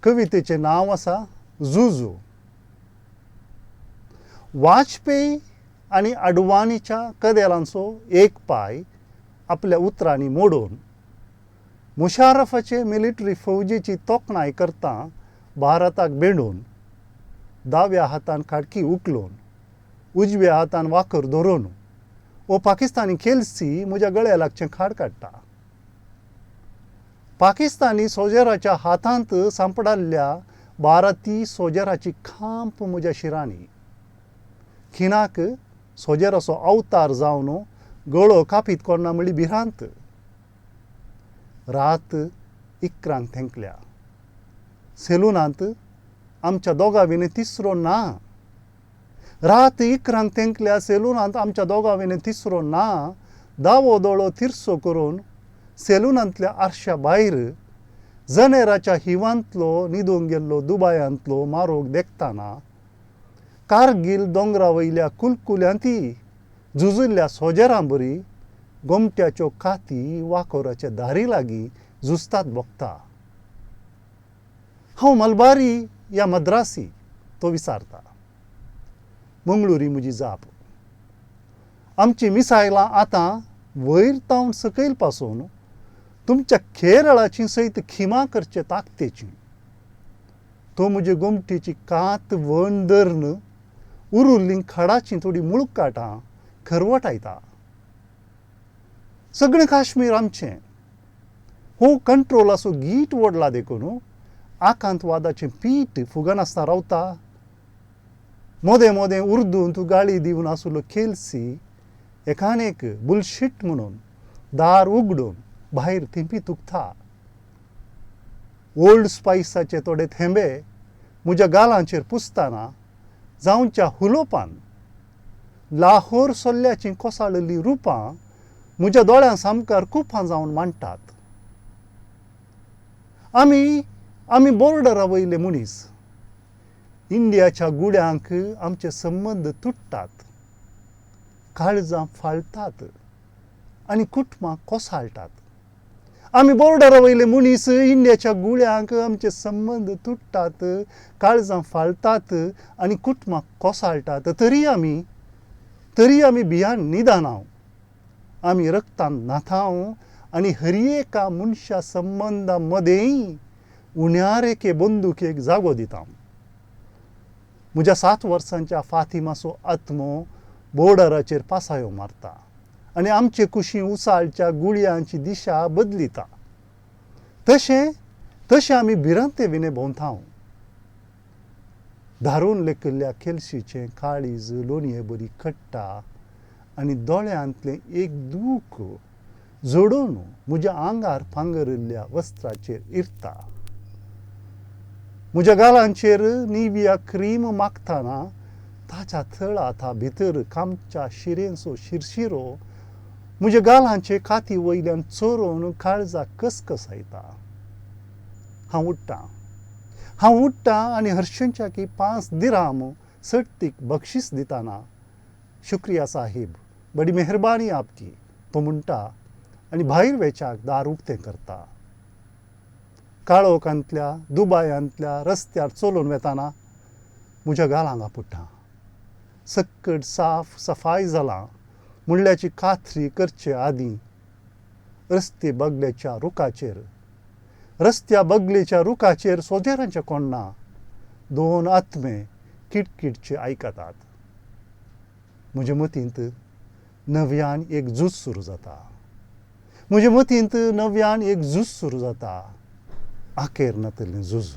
कवितेचें नांव आसा झुजू. वाजपेयी आनी आडवाणीच्या कदेलांचो एक पाय आपल्या उतरांनी मोडून मुशारफाचे मिलिटरी फौजेची तोखणाय करता भारताक भेंडून दाव्या हातान खाडकी उखलून उजव्या हातान वाकर धरून वो पाकिस्तानी खेलसी म्हज्या गळ्या लागचें खाड काडटा. पाकिस्तानी सोजेराच्या हातांत सांपडाल्ल्या भारतीय सोजेराची खांप म्हज्या शिरांनी. खिणाक सोजेराचो अवतार जावन गळो कापीत कोन्ना म्हळी भिरांत. रात इकरांक थेंकल्या. सेलुनांत आमच्या दोगां विने तिसरो ना. रात इकरांक थेंकल्या सेलुनांत आमच्या दोगां विने तिसरो ना. दावो दोळो तिरसो करून सेलुनांतल्या आरशा भायर जनेराच्या हिवांतलो न्हिदूंक गेल्लो दुबायांतलो मारोग देखताना कारगिल दोंगरा वयल्या कुलकुल्यांती झुजिल्ल्या सोजेरां बरी गोमट्याच्यो काती वाकोराच्या दारी लागीं झुजतात बगता. हांव मलबारी या मद्रासी तो विचारता. मंगळुरी म्हजी जाप. आमची मिसायलां आतां वयर तावन सकयल पासून तुमच्या केरळाची सयत खिमा करचे ताकतेची. तो म्हजे गोमटेची कात वण धरन उरिल्लीं खडाची थोडी मुळकाटां खरवटायता. सगळें काश्मीर आमचें. हो कंट्रोलाचो गीट ओडला देखून आकांतवादाचें पीठ फुगनासतना रावता. मोदें मोदें उर्दूंत गाळी दिवन आसलो खेलसी एकानेक बुलशीट म्हणून दार उगडून भायर थिंपी तुकता. ओल्ड स्पायसाचे थोडे थेंबे म्हज्या गालांचेर पुसतना जावच्या हुलोपान लाहोर सोल्ल्याचीं कोसळिल्लीं रुपां म्हज्या दोळ्यां सामकार कुफां जावन मांडटात. आमी बॉर्डरा वयले मनीस. इंडियाच्या गुड्यांक आमचे संबंद तुटतात, काळजां फाळतात आनी कुटुंबां कोसळटात. आमी बॉर्डरा वयले मनीस. इंडियाच्या गुड्यांक आमचे संबंद तुटतात, काळजां फाळतात आनी कुटुंबां कोसळटात. तरी आमी भियान निदानाव. आमी रक्तान नाथाव आनी हर एका मनशा संबंदा मदेंय उण्यार एके बंदुकेक जागो दिता. म्हज्या 7 वर्सांच्या फातिमाचो आत्मो बॉर्डराचेर पासायो मारता आनी आमचे कुशीं उसाळच्या गुळयांची दिशा बदलिता. तशें आमी भिरांते विने भोंवताव. धारून लेकिल्ल्या खेलशीचें काळीज लोणये बरी खट्टा आनी दोळ्यांतलें एक दूख जोडून म्हज्या आंगार पांगरिल्ल्या वस्त्राचेर इरता. म्हज्या गालांचेर निविया क्रीम मागतना ताच्या थळा भितर कामच्या शिरेंचो शिरशिरो म्हज्या गालांचे काती वयल्यान चोरून काळजाक कसकसायता. हांव उठ्ठां आनी हर्षंच्याकी 5 दिराम सर्तीक बक्षीस दितना शुक्रिया साहेब, बडी मेहरबानी आपकी तो म्हणटा आनी भायर वेचाक दार उक्तें करता. काळोखांतल्या दुबायांतल्या रस्त्यार चलून वेताना म्हज्या गालांक आपटा. सक्कड साफ सफाई जालां म्हणल्याची खात्री करचे आदीं रस्त्या बगलेच्या रुखाचेर सोजेरांच्या कोण्णां 2 आत्मे किटकिटचे आयकतात. म्हज्या मतींत नव्यान एक झूज सुरू जाता. आखेर नातलें झूज.